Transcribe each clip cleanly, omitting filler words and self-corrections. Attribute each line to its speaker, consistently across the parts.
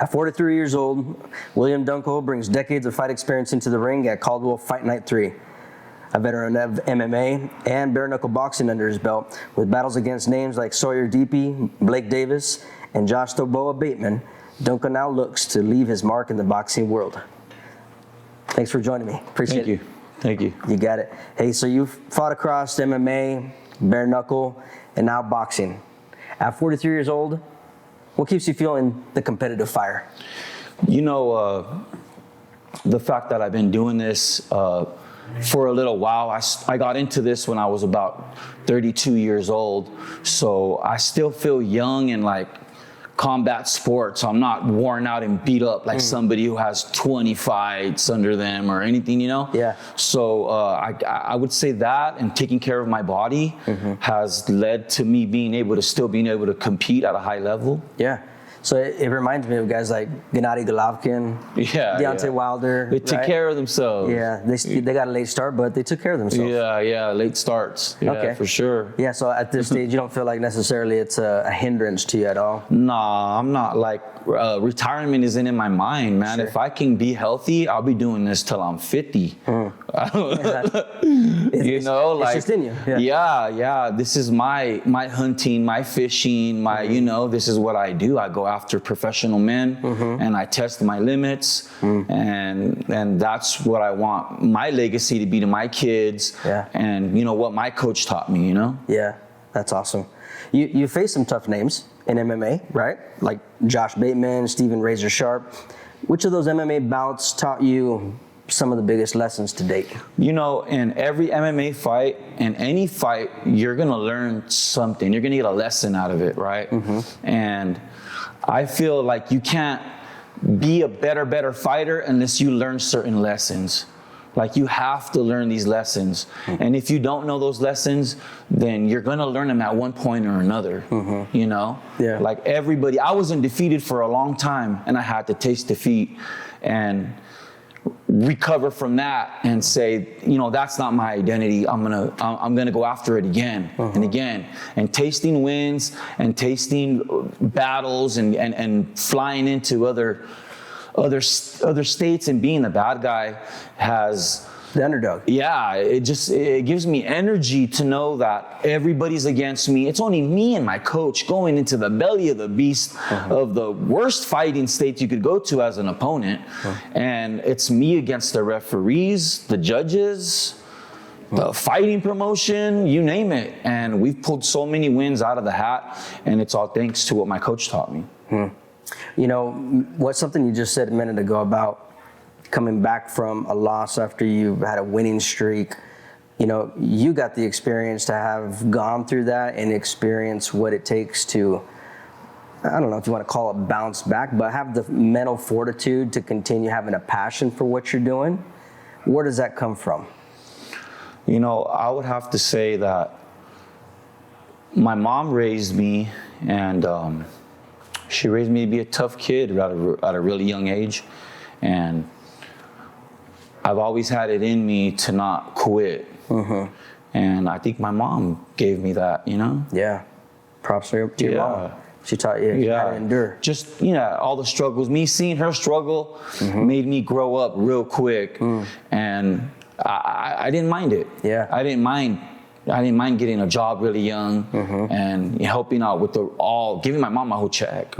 Speaker 1: At 43 years old, William Dunkle brings decades of fight experience into the ring at Caldwell Fight Night 3. A veteran of MMA and bare-knuckle boxing under his belt, with battles against names like Sawyer Depee, Blake Davis, and Josh Toboa Bateman, Dunkle now looks to leave his mark in the boxing world. Thanks for joining me. Appreciate it.
Speaker 2: Thank you.
Speaker 1: You got it. Hey, so you've fought across MMA, bare-knuckle, and now boxing. At 43 years old, what keeps you feeling the competitive fire?
Speaker 2: You know, the fact that I've been doing this for a little while. I got into this when I was about 32 years old, so I still feel young in like combat sports. I'm not worn out and beat up like somebody who has 20 fights under them or anything, you know?
Speaker 1: Yeah.
Speaker 2: So I would say that, and taking care of my body has led to me being able to compete at a high level.
Speaker 1: Yeah. So it reminds me of guys like Gennady Golovkin, Deontay Wilder.
Speaker 2: They took care of themselves.
Speaker 1: Yeah, they got a late start, but they took care of themselves.
Speaker 2: Yeah, late starts. Yeah, okay. For sure.
Speaker 1: Yeah, so at this stage, you don't feel like necessarily it's a hindrance to you at all?
Speaker 2: Nah, I'm not. Like, retirement isn't in my mind, man. Sure. If I can be healthy, I'll be doing this till I'm 50.
Speaker 1: It's just in you.
Speaker 2: Yeah. This is my hunting, my fishing, my this is what I do. I go after professional men and I test my limits, and that's what I want my legacy to be to my kids.
Speaker 1: Yeah.
Speaker 2: And what my coach taught me.
Speaker 1: Yeah, that's awesome. You face some tough names in MMA, right? Like Josh Bateman, Steven Razor Sharp. Which of those MMA bouts taught you some of the biggest lessons to date?
Speaker 2: In every MMA fight, in any fight, you're gonna learn something. You're gonna get a lesson out of it, right? And I feel like you can't be a better fighter unless you learn certain lessons. Like, you have to learn these lessons. And if you don't know those lessons, then you're gonna learn them at one point or another,
Speaker 1: Yeah.
Speaker 2: Like everybody, I was undefeated for a long time, and I had to taste defeat and recover from that and say, that's not my identity. I'm gonna go after it again and again, and tasting wins and tasting battles and flying into other states and being the bad guy has
Speaker 1: the underdog.
Speaker 2: Yeah, it gives me energy to know that everybody's against me. It's only me and my coach going into the belly of the beast of the worst fighting state you could go to as an opponent. And it's me against the referees, the judges, the fighting promotion, you name it. And we've pulled so many wins out of the hat, and it's all thanks to what my coach taught me.
Speaker 1: What's something you just said a minute ago about coming back from a loss after you've had a winning streak? You got the experience to have gone through that and experience what it takes to, I don't know if you want to call it bounce back, but have the mental fortitude to continue having a passion for what you're doing. Where does that come from?
Speaker 2: I would have to say that my mom raised me, and she raised me to be a tough kid at a really young age. And I've always had it in me to not quit. And I think my mom gave me that,
Speaker 1: Yeah. Props to your mom. She taught you how to endure.
Speaker 2: Just, all the struggles. Me seeing her struggle made me grow up real quick. And I didn't mind it.
Speaker 1: Yeah.
Speaker 2: I didn't mind getting a job really young and helping out with giving my mom my whole check.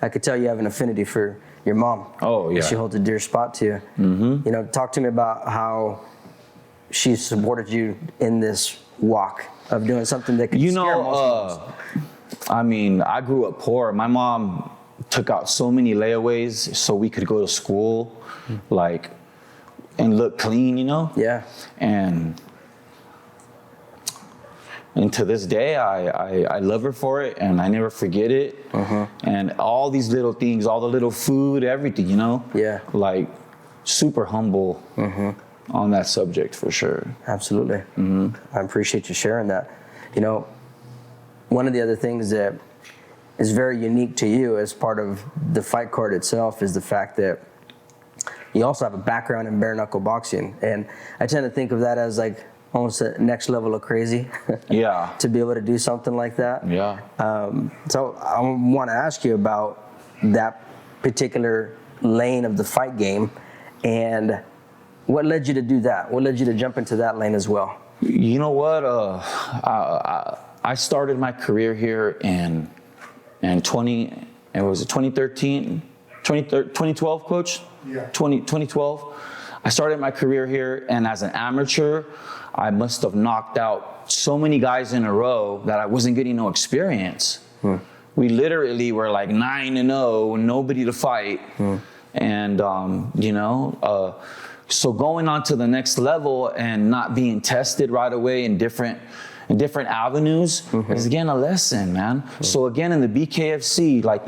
Speaker 1: I could tell you have an affinity for your mom.
Speaker 2: Oh, yeah.
Speaker 1: She holds a dear spot to you. Talk to me about how she supported you in this walk of doing something that could scare most of us.
Speaker 2: I grew up poor. My mom took out so many layaways so we could go to school, and look clean,
Speaker 1: Yeah.
Speaker 2: And to this day, I love her for it, and I never forget it. And all these little things, all the little food, everything,
Speaker 1: Yeah.
Speaker 2: Super humble on that subject for sure.
Speaker 1: Absolutely. I appreciate you sharing that. One of the other things that is very unique to you as part of the fight card itself is the fact that you also have a background in bare-knuckle boxing. And I tend to think of that as almost the next level of crazy.
Speaker 2: Yeah.
Speaker 1: To be able to do something like that.
Speaker 2: Yeah.
Speaker 1: So I want to ask you about that particular lane of the fight game. And what led you to do that? What led you to jump into that lane as well?
Speaker 2: You know what? I started my career here in 2013, 2012, coach?
Speaker 3: Yeah.
Speaker 2: 2012. I started my career here, and as an amateur, I must have knocked out so many guys in a row that I wasn't getting no experience. We literally were like 9-0, nobody to fight. And, so going on to the next level and not being tested right away in different avenues is again a lesson, man. So again, in the BKFC, like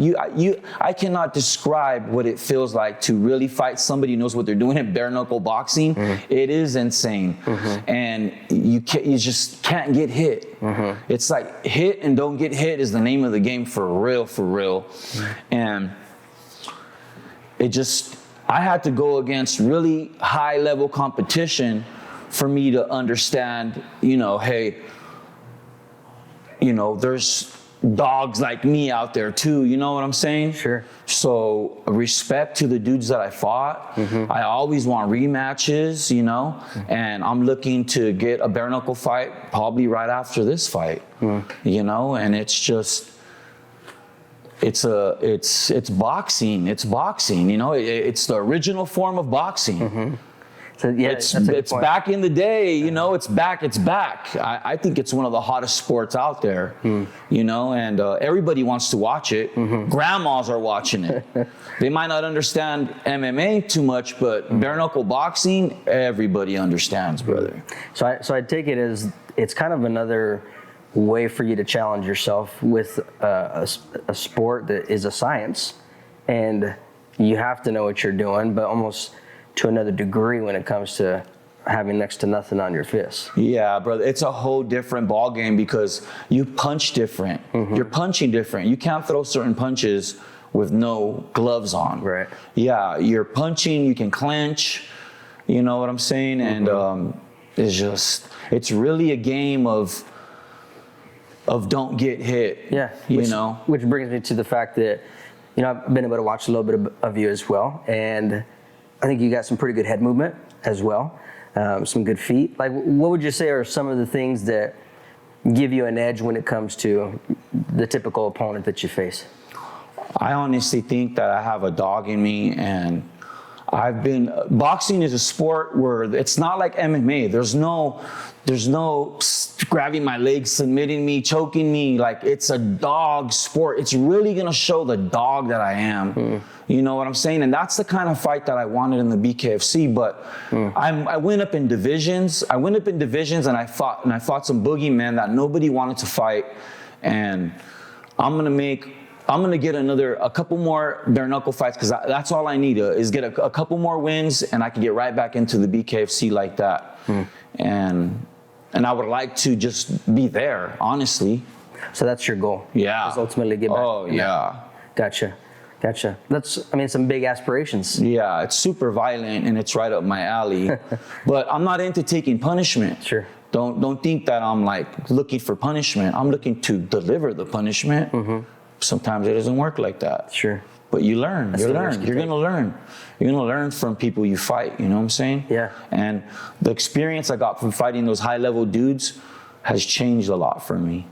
Speaker 2: I cannot describe what it feels like to really fight somebody who knows what they're doing in bare-knuckle boxing. It is insane, and you just can't get hit. It's like hit and don't get hit is the name of the game for real. And I had to go against really high level competition for me to understand, hey, there's dogs like me out there too, you know what I'm saying?
Speaker 1: Sure.
Speaker 2: So respect to the dudes that I fought. I always want rematches, and I'm looking to get a bare knuckle fight probably right after this fight, and it's just, it's boxing. It's boxing, it's the original form of boxing.
Speaker 1: So yeah,
Speaker 2: it's back in the day, it's back. I think it's one of the hottest sports out there, and everybody wants to watch it. Grandmas are watching it. They might not understand MMA too much, but bare knuckle boxing, everybody understands, brother.
Speaker 1: So I take it as it's kind of another way for you to challenge yourself with a sport that is a science, and you have to know what you're doing, but almost to another degree when it comes to having next to nothing on your fist.
Speaker 2: Yeah, brother, it's a whole different ball game because you punch different. You're punching different. You can't throw certain punches with no gloves on.
Speaker 1: Right.
Speaker 2: Yeah, you're punching, you can clench, you know what I'm saying? And it's really a game of don't get hit.
Speaker 1: Yeah. Which brings me to the fact that, I've been able to watch a little bit of you as well, and I think you got some pretty good head movement as well, some good feet. Like, what would you say are some of the things that give you an edge when it comes to the typical opponent that you face?
Speaker 2: I honestly think that I have a dog in me, and boxing is a sport where it's not like MMA. There's no grabbing my legs, submitting me, choking me. Like, it's a dog sport. It's really gonna show the dog that I am. You know what I'm saying? And that's the kind of fight that I wanted in the BKFC. But I went up in divisions. And I fought some boogeymen that nobody wanted to fight. And I'm gonna get a couple more bare knuckle fights, because that's all I need is get a couple more wins, and I can get right back into the BKFC like that. And I would like to just be there, honestly.
Speaker 1: So that's your goal.
Speaker 2: Yeah.
Speaker 1: Is ultimately get back.
Speaker 2: Oh yeah.
Speaker 1: Gotcha. That's some big aspirations.
Speaker 2: Yeah, it's super violent and it's right up my alley. But I'm not into taking punishment.
Speaker 1: Sure.
Speaker 2: Don't think that I'm like looking for punishment. I'm looking to deliver the punishment. Sometimes it doesn't work like that.
Speaker 1: Sure.
Speaker 2: But you learn. You're gonna learn. You're gonna learn from people you fight. You know what I'm saying?
Speaker 1: Yeah.
Speaker 2: And the experience I got from fighting those high-level dudes has changed a lot for me.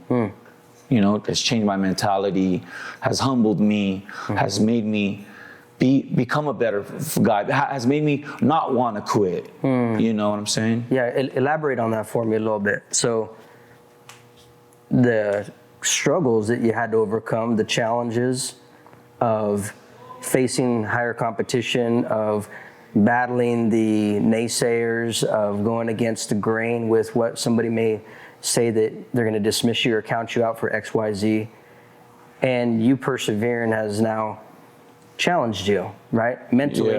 Speaker 2: Has changed my mentality, has humbled me, has made me become a better guy, has made me not want to quit. You know what I'm saying?
Speaker 1: Yeah, elaborate on that for me a little bit. So the struggles that you had to overcome, the challenges of facing higher competition, of battling the naysayers, of going against the grain with what somebody may say that they're going to dismiss you or count you out for XYZ, and you persevering has now challenged you, right, mentally,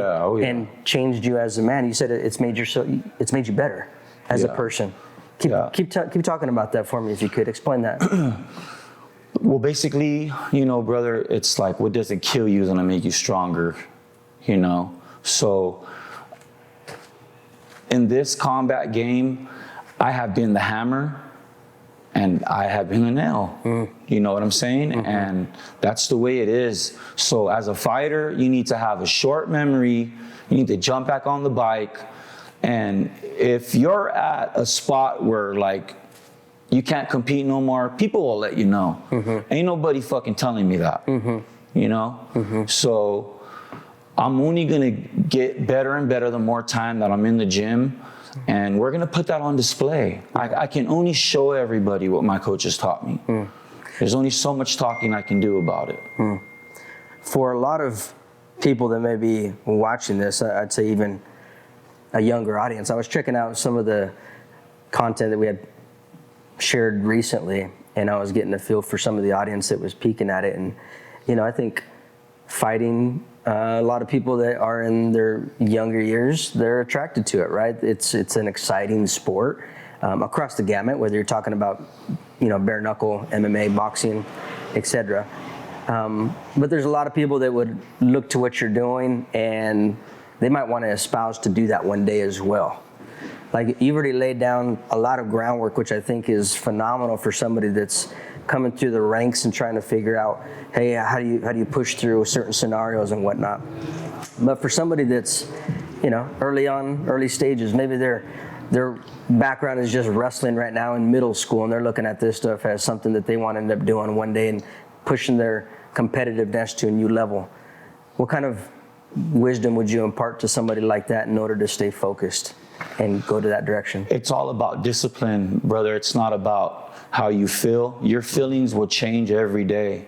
Speaker 1: and changed you as a man. You said it's made you better as a person. Keep talking about that for me if you could. Explain that.
Speaker 2: Well, basically, brother, it's like, what doesn't kill you is gonna make you stronger, So in this combat game, I have been the hammer and I have been a nail. You know what I'm saying? And that's the way it is. So as a fighter, you need to have a short memory. You need to jump back on the bike. And if you're at a spot where like you can't compete no more, people will let you know. Ain't nobody fucking telling me that. You know? So I'm only gonna get better and better the more time that I'm in the gym. And we're gonna put that on display. I can only show everybody what my coaches taught me. There's only so much talking I can do about it.
Speaker 1: For a lot of people that may be watching this, I'd say even a younger audience, I was checking out some of the content that we had shared recently, and I was getting a feel for some of the audience that was peeking at it. And, you know, I think fighting, a lot of people that are in their younger years, they're attracted to it, right? It's an exciting sport across the gamut, whether you're talking about, you know, bare-knuckle, MMA, boxing, etc. But there's a lot of people that would look to what you're doing, and they might want to espouse to do that one day as well. Like, you've already laid down a lot of groundwork, which I think is phenomenal for somebody that's coming through the ranks and trying to figure out, hey, how do you push through certain scenarios and whatnot. But for somebody that's, you know, early stages, maybe their background is just wrestling right now in middle school, and they're looking at this stuff as something that they want to end up doing one day and pushing their competitiveness to a new level. What kind of wisdom would you impart to somebody like that in order to stay focused and go to that direction?
Speaker 2: It's all about discipline, brother. It's not about how you feel. Your feelings will change every day.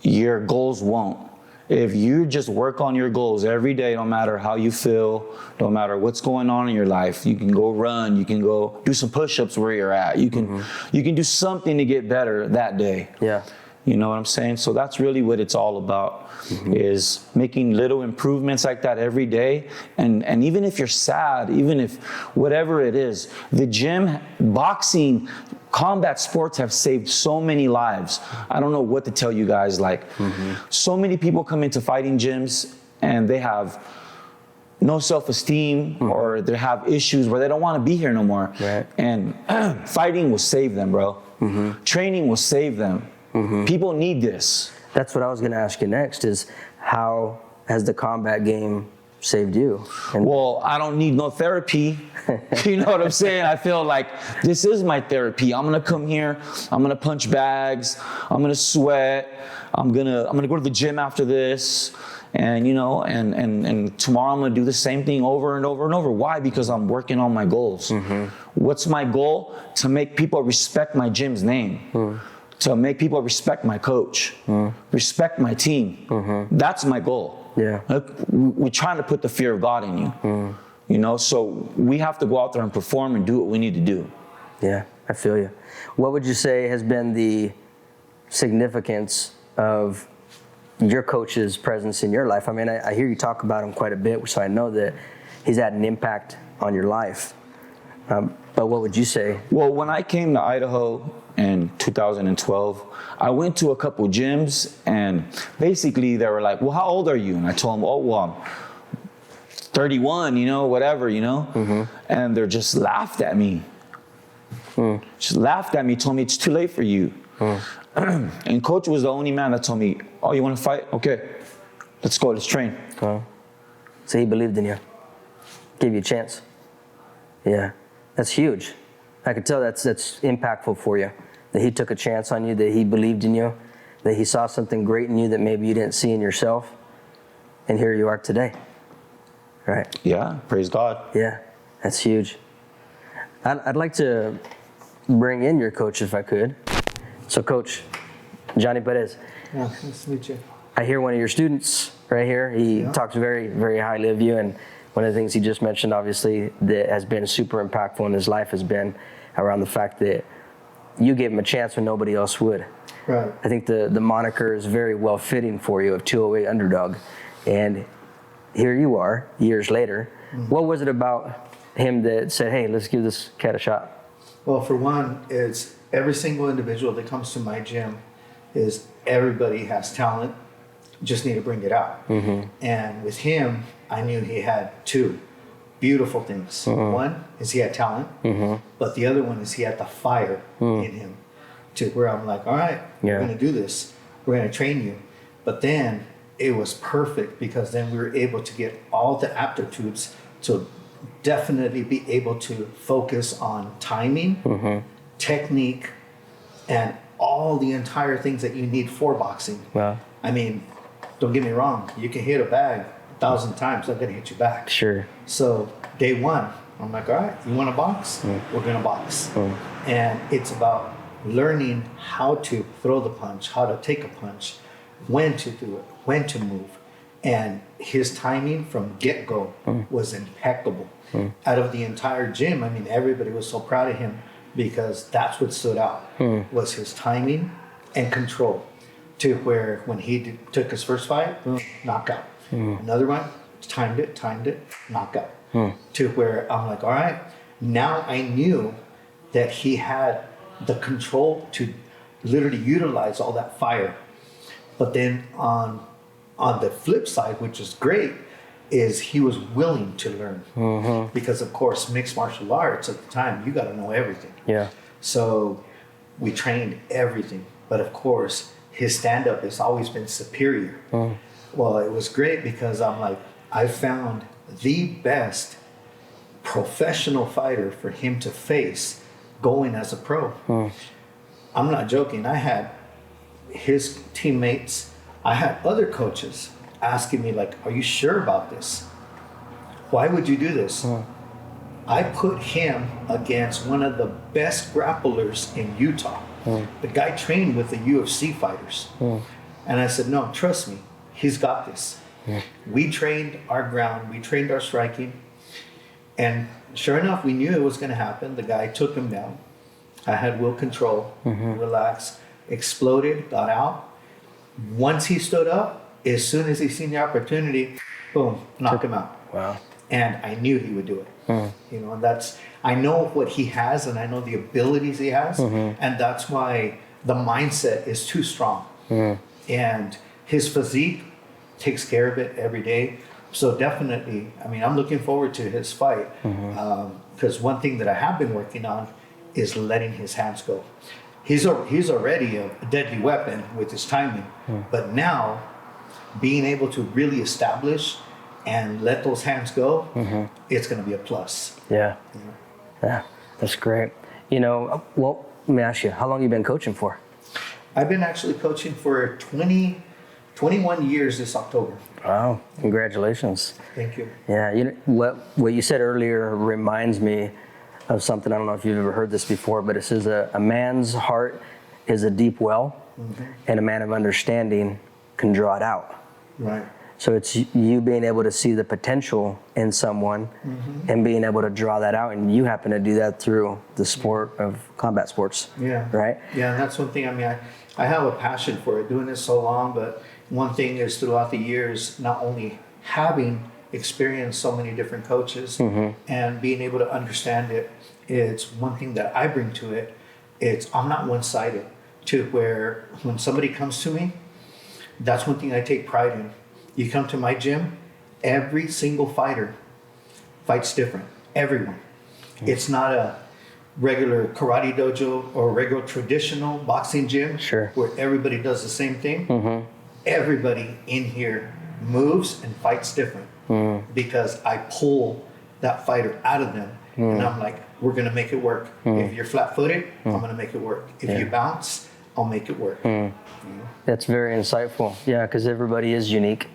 Speaker 2: Your goals won't. If you just work on your goals every day, no matter how you feel, no matter what's going on in your life, you can go run, you can go do some push-ups where you're at. You can do something to get better that day.
Speaker 1: Yeah.
Speaker 2: You know what I'm saying? So that's really what it's all about, is making little improvements like that every day. And even if you're sad, even if whatever it is, the gym, boxing, combat sports have saved so many lives. I don't know what to tell you guys. Like, so many people come into fighting gyms and they have no self-esteem, or they have issues where they don't want to be here no more.
Speaker 1: Right.
Speaker 2: And fighting will save them, bro. Training will save them. People need this.
Speaker 1: That's what I was going to ask you next, is how has the combat game saved you? And
Speaker 2: well, I don't need no therapy. You know what I'm saying? I feel like this is my therapy. I'm going to come here. I'm going to punch bags. I'm going to sweat. I'm going to go to the gym after this. And, you know, and tomorrow I'm going to do the same thing over and over and over. Why? Because I'm working on my goals. What's my goal? To make people respect my gym's name. To make people respect my coach, respect my team. That's my goal.
Speaker 1: Yeah.
Speaker 2: We're trying to put the fear of God in you. You know, so we have to go out there and perform and do what we need to do.
Speaker 1: Yeah, I feel you. What would you say has been the significance of your coach's presence in your life? I mean, I hear you talk about him quite a bit, so I know that he's had an impact on your life. But what would you say?
Speaker 2: Well, when I came to Idaho in 2012, I went to a couple gyms, and basically they were like, well, how old are you? And I told them, oh, well, I'm 31, you know, whatever, you know? And they're just laughed at me. Just laughed at me, told me it's too late for you. And coach was the only man that told me, oh, you want to fight? Okay, let's go, let's train.
Speaker 1: So he believed in you, gave you a chance. Yeah, that's huge. I could tell that's impactful for you, that he took a chance on you, that he believed in you, that he saw something great in you that maybe you didn't see in yourself, and here you are today, right?
Speaker 2: Yeah, praise God.
Speaker 1: Yeah, that's huge. I'd like to bring in your coach if I could. So Coach Johnny Perez.
Speaker 3: Yeah, nice to meet you.
Speaker 1: I hear one of your students right here. He talks very, very highly of you, and one of the things he just mentioned, obviously, that has been super impactful in his life has been around the fact that you gave him a chance when nobody else would.
Speaker 3: Right.
Speaker 1: I think the moniker is very well fitting for you of 208 underdog. And here you are, years later. What was it about him that said, hey, let's give this cat a shot?
Speaker 3: Well, for one, it's every single individual that comes to my gym is everybody has talent, just need to bring it out. And with him, I knew he had two beautiful things. One is he had talent, but the other one is he had the fire in him. to where I'm like, all right, we're going to do this. We're going to train you. But then it was perfect because then we were able to get all the aptitudes to definitely be able to focus on timing, technique, and all the entire things that you need for boxing.
Speaker 1: Wow.
Speaker 3: I mean, don't get me wrong. You can hit a bag 1,000 times. I'm going to hit you back.
Speaker 1: Sure.
Speaker 3: So day one, I'm like, all right, you want to box? We're going to box. And it's about learning how to throw the punch, how to take a punch, when to do it, when to move. And his timing from get-go was impeccable. Out of the entire gym, I mean, everybody was so proud of him because that's what stood out, was his timing and control. To where when he took his first fight, boom, knockout. Another one, timed it, knockout. To where I'm like, all right, now I knew that he had the control to literally utilize all that fire. But then on the flip side, which is great, is he was willing to learn. Because of course, mixed martial arts at the time, you got to know everything.
Speaker 1: Yeah.
Speaker 3: So we trained everything. But of course, his stand-up has always been superior. Well, it was great because I'm like, I found the best professional fighter for him to face going as a pro. I'm not joking. I had his teammates, I had other coaches asking me like, are you sure about this? Why would you do this? I put him against one of the best grapplers in Utah. The guy trained with the UFC fighters. And I said, no, trust me, he's got this. We trained our ground, we trained our striking. And sure enough, we knew it was going to happen. The guy took him down. I had will control, relax, exploded, got out. Once he stood up, as soon as he seen the opportunity, boom, knocked him out.
Speaker 1: Wow.
Speaker 3: And I knew he would do it. You know, and that's, I know what he has and I know the abilities he has. And that's why the mindset is too strong. And his physique takes care of it every day. So definitely, I mean, I'm looking forward to his fight. Because one thing that I have been working on is letting his hands go. He's already a deadly weapon with his timing. But now, being able to really establish and let those hands go, it's going to be a plus.
Speaker 1: Yeah. Yeah, that's great. You know, well, let me ask you, how long have you been coaching for?
Speaker 3: I've been actually coaching for 21 years this October.
Speaker 1: Wow, congratulations.
Speaker 3: Thank you.
Speaker 1: Yeah, you know, what you said earlier reminds me of something. I don't know if you've ever heard this before, but it says a man's heart is a deep well, and a man of understanding can draw it out.
Speaker 3: Right.
Speaker 1: So it's you being able to see the potential in someone and being able to draw that out, and you happen to do that through the sport of combat sports.
Speaker 3: Yeah.
Speaker 1: Right?
Speaker 3: Yeah, and that's one thing. I mean, I have a passion for it, doing this so long, but one thing is throughout the years, not only having experienced so many different coaches and being able to understand it, it's one thing that I bring to it. It's I'm not one-sided to where when somebody comes to me, that's one thing I take pride in. You come to my gym, every single fighter fights different. Everyone. It's not a regular karate dojo or regular traditional boxing gym where everybody does the same thing. Everybody in here moves and fights different because I pull that fighter out of them and I'm like, we're going to make it work. If you're flat-footed, I'm going to make it work. If you bounce, I'll make it work. You know?
Speaker 1: That's very insightful. Yeah, because everybody is unique.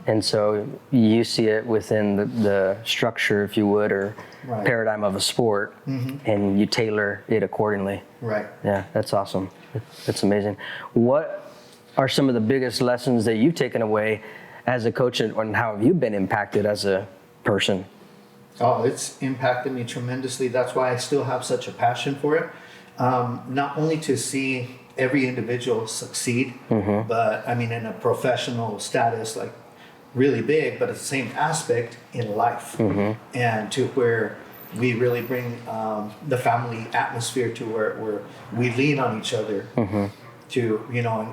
Speaker 1: And so you see it within the structure, if you would, or paradigm of a sport, and you tailor it accordingly.
Speaker 3: Right.
Speaker 1: Yeah, that's awesome. That's amazing. What are some of the biggest lessons that you've taken away as a coach, and how have you been impacted as a person?
Speaker 3: Oh, it's impacted me tremendously. That's why I still have such a passion for it. Not only to see every individual succeed, but I mean in a professional status, like really big, but at the same aspect in life, and to where we really bring the family atmosphere to where we lean on each other, to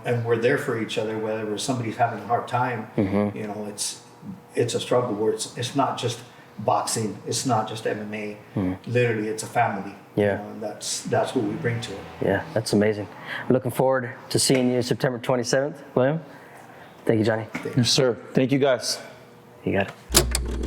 Speaker 3: and we're there for each other, whether somebody's having a hard time, it's a struggle where it's not just boxing. It's not just MMA. Literally, it's a family.
Speaker 1: Yeah.
Speaker 3: And that's what we bring to it.
Speaker 1: Yeah, that's amazing. Looking forward to seeing you September 27th, William. Thank you, Johnny.
Speaker 2: Yes, sir. Thank you, guys.
Speaker 1: You got it.